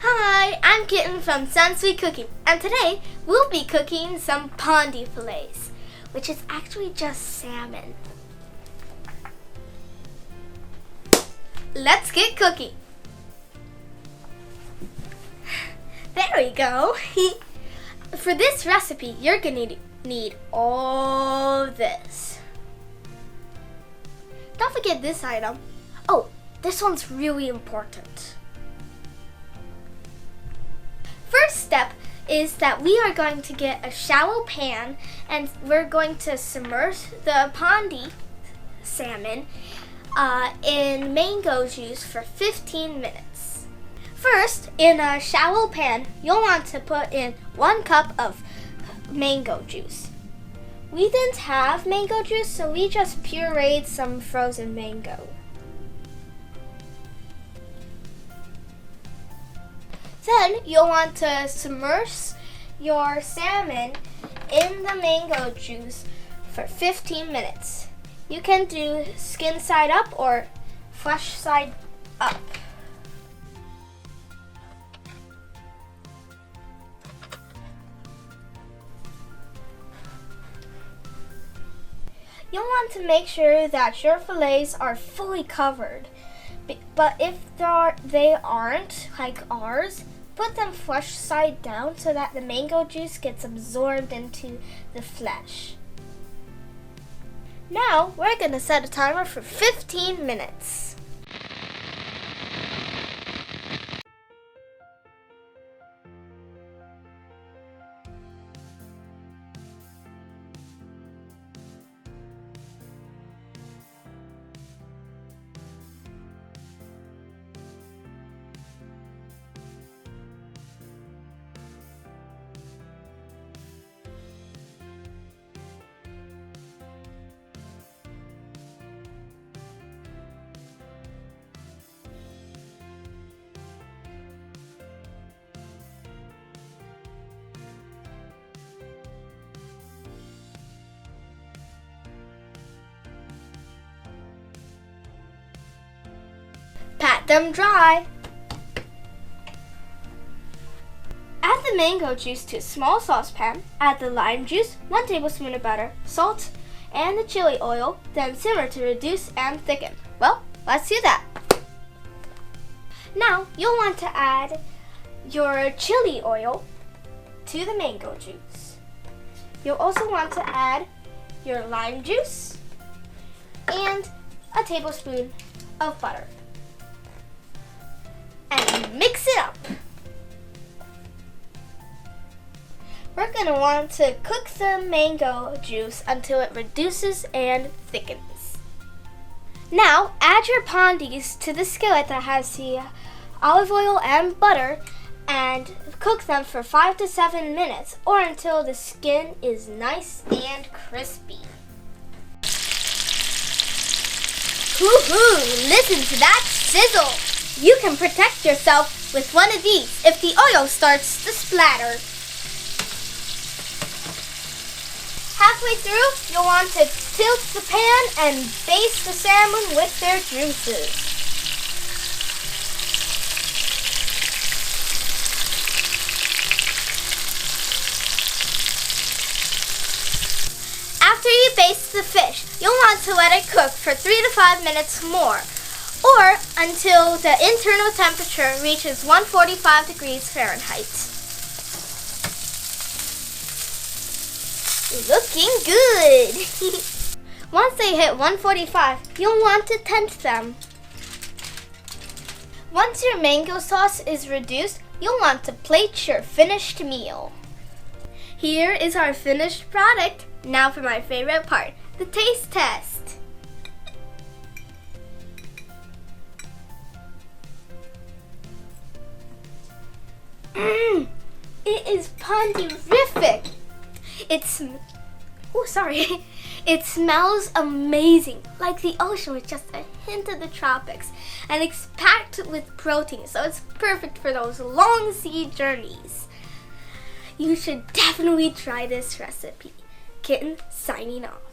Hi, I'm Kitten from SunSweetCooking, and today we'll be cooking some pondy fillets, which is actually just salmon. Let's get cooking. There we go. For this recipe, you're going to need all this. Don't forget this item. Oh, this one's really important. First step is that we are going to get a shallow pan and we're going to submerge the pondy salmon in mango juice for 15 minutes. First, in a shallow pan, you'll want to put in 1 cup of mango juice. We didn't have mango juice, so we just pureed some frozen mango. Then you'll want to submerge your salmon in the mango juice for 15 minutes. You can do skin side up or flesh side up. You'll want to make sure that your fillets are fully covered. But if they aren't, like ours, put them flesh side down so that the mango juice gets absorbed into the flesh. Now, we're going to set a timer for 15 minutes. Pat them dry. Add the mango juice to a small saucepan. Add the lime juice, 1 tablespoon of butter, salt, and the chili oil. Then simmer to reduce and thicken. Well, let's do that. Now, you'll want to add your chili oil to the mango juice. You'll also want to add your lime juice and a tablespoon of butter. And mix it up. We're going to want to cook the mango juice until it reduces and thickens. Now, add your pondies to the skillet that has the olive oil and butter and cook them for 5 to 7 minutes or until the skin is nice and crispy. Woohoo! Listen to that sizzle! You can protect yourself with one of these if the oil starts to splatter. Halfway through, you'll want to tilt the pan and baste the salmon with their juices. After you baste the fish, you'll want to let it cook for 3 to 5 minutes more, or until the internal temperature reaches 145 degrees Fahrenheit. Looking good! Once they hit 145, you'll want to tent them. Once your mango sauce is reduced, you'll want to plate your finished meal. Here is our finished product. Now for my favorite part, the taste test. It is pondy-rific. It smells amazing, like the ocean with just a hint of the tropics, and it's packed with protein, so it's perfect for those long sea journeys. You should definitely try this recipe. Kitten signing off.